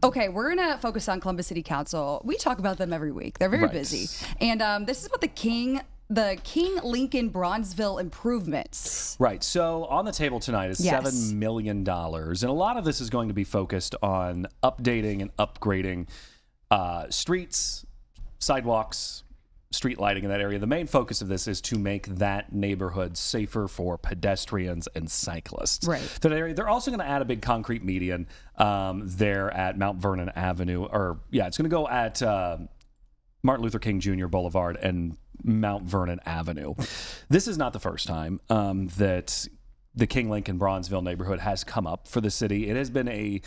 Okay, we're going to focus on Columbus City Council. We talk about them every week. They're very busy. And this is what the King-Lincoln Bronzeville improvements. Right. So on the table tonight is $7 million. And a lot of this is going to be focused on updating and upgrading streets, sidewalks, street lighting in that area. The main focus of this is to make that neighborhood safer for pedestrians and cyclists. Right. To that area. They're also going to add a big concrete median there at Mount Vernon Avenue. It's going to go at Martin Luther King Jr. Boulevard and Mount Vernon Avenue. This is not the first time that the King-Lincoln Bronzeville neighborhood has come up for the city. It has been a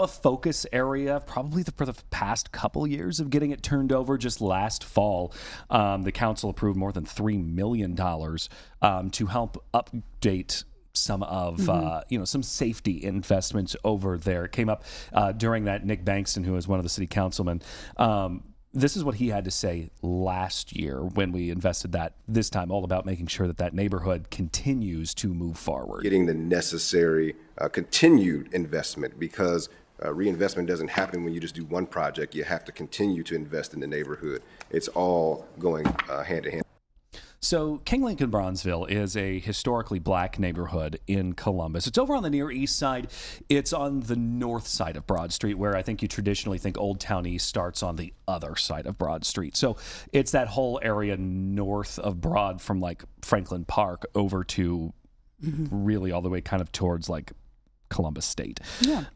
focus area probably for the past couple years of getting it turned over. Just last fall, the council approved more than $3 million to help update some of some safety investments over there. It came up during that. Nick Bankston, who is one of the city councilmen, this is what he had to say last year when we invested that, this time all about making sure that that neighborhood continues to move forward. Getting the necessary continued investment, because reinvestment doesn't happen when you just do one project. You have to continue to invest in the neighborhood. It's all going hand in hand. So King-Lincoln Bronzeville is a historically black neighborhood in Columbus. It's over on the Near East Side. It's on the north side of Broad Street, where I think you traditionally think Old Town East starts on the other side of Broad Street. So it's that whole area north of Broad, from like Franklin Park over to really all the way kind of towards like Columbus State. Yeah.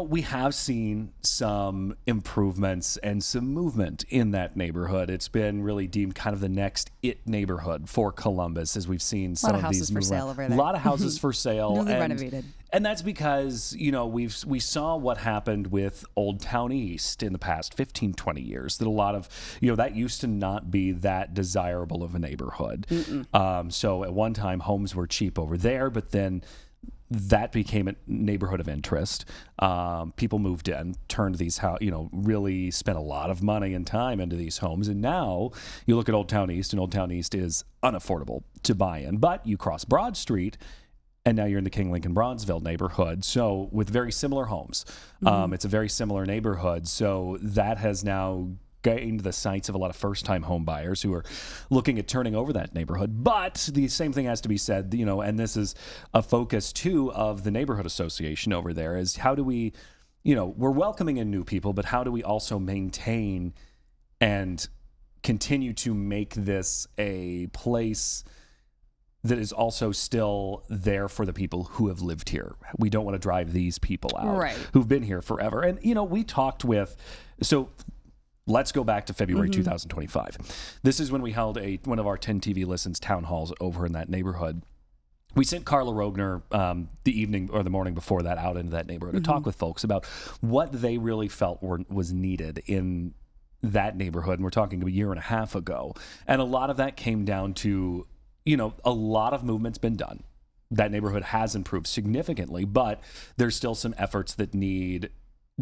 We have seen some improvements and some movement in that neighborhood. It's been really deemed kind of the next it neighborhood for Columbus, as we've seen some of these for sale over there. A lot of houses for sale. Newly renovated. And that's because, we saw what happened with Old Town East in the past 15, 20 years, that a lot of, that used to not be that desirable of a neighborhood. So at one time, homes were cheap over there, but then that became a neighborhood of interest. People moved in, turned these really spent a lot of money and time into these homes. And now you look at Old Town East, and Old Town East is unaffordable to buy in. But you cross Broad Street, and now you're in the King-Lincoln Bronzeville neighborhood. So with very similar homes, it's a very similar neighborhood. So that has now gained the sights of a lot of first-time home buyers who are looking at turning over that neighborhood. But the same thing has to be said, and this is a focus too of the neighborhood association over there, is how do we, we're welcoming in new people, but how do we also maintain and continue to make this a place that is also still there for the people who have lived here. We don't want to drive these people out who've been here forever. And, we talked with, let's go back to February 2025. This is when we held one of our 10 TV Listens town halls over in that neighborhood. We sent Carla Rogner the evening or the morning before that out into that neighborhood to talk with folks about what they really felt was needed in that neighborhood. And we're talking a year and a half ago. And a lot of that came down to, a lot of movement's been done. That neighborhood has improved significantly, but there's still some efforts that need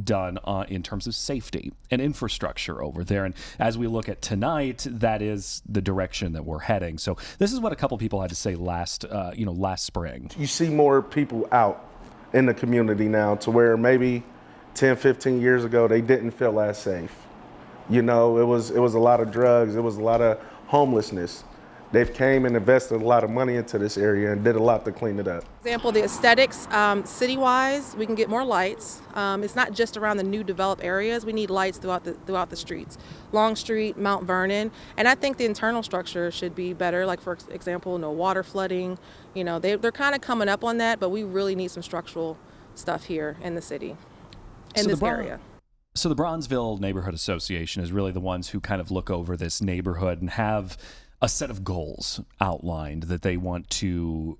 done in terms of safety and infrastructure over there. And as we look at tonight, that is the direction that we're heading. So this is what a couple people had to say last spring. You see more people out in the community now, to where maybe 10, 15 years ago, they didn't feel as safe. It was a lot of drugs. It was a lot of homelessness. They've came and invested a lot of money into this area and did a lot to clean it up. For example, the aesthetics, city-wise, we can get more lights. It's not just around the new developed areas. We need lights throughout the streets. Long Street, Mount Vernon, and I think the internal structure should be better. Like, for example, no water flooding. They're kind of coming up on that, but we really need some structural stuff here in the city, in this area. So the Bronzeville Neighborhood Association is really the ones who kind of look over this neighborhood and have a set of goals outlined that they want to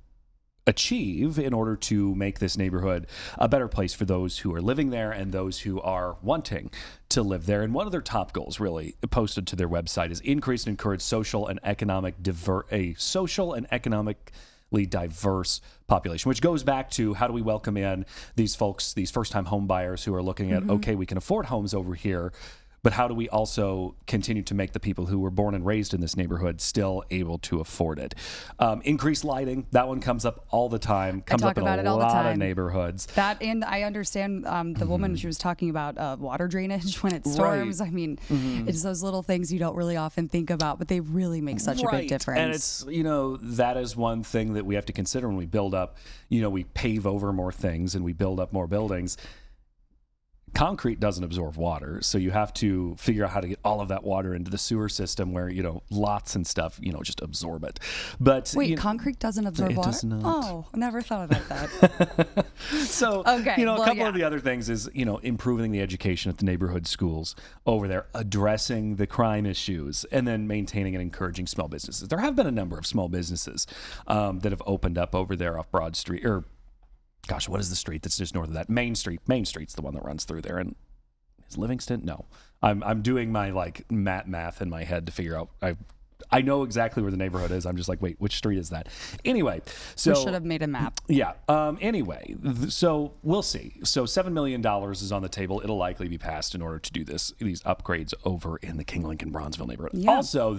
achieve in order to make this neighborhood a better place for those who are living there and those who are wanting to live there. And one of their top goals, really posted to their website, is increase and encourage social and economically diverse population, which goes back to how do we welcome in these folks, these first-time home buyers who are looking at, okay, we can afford homes over here, but how do we also continue to make the people who were born and raised in this neighborhood still able to afford it? Increased lighting, that one comes up all the time, comes up in a lot of neighborhoods. That, and I understand the woman, she was talking about water drainage when it storms. I mean, it's those little things you don't really often think about, but they really make such a big difference. And it's, that is one thing that we have to consider when we build up, we pave over more things and we build up more buildings. Concrete doesn't absorb water, so you have to figure out how to get all of that water into the sewer system where, lots and stuff, just absorb it. But wait, concrete doesn't absorb water? It does not. Oh, I never thought about that. So, okay, a couple of the other things is, improving the education at the neighborhood schools over there, addressing the crime issues, and then maintaining and encouraging small businesses. There have been a number of small businesses that have opened up over there off Broad Street, or gosh, what is the street that's just north of that? Main Street. Main Street's the one that runs through there. And is Livingston? No. I'm doing my math in my head to figure out. I know exactly where the neighborhood is. I'm just like, wait, which street is that? Anyway, so we should have made a map. Yeah. Anyway, so we'll see. So $7 million is on the table. It'll likely be passed in order to do these upgrades over in the King-Lincoln Bronzeville neighborhood. Yeah. Also,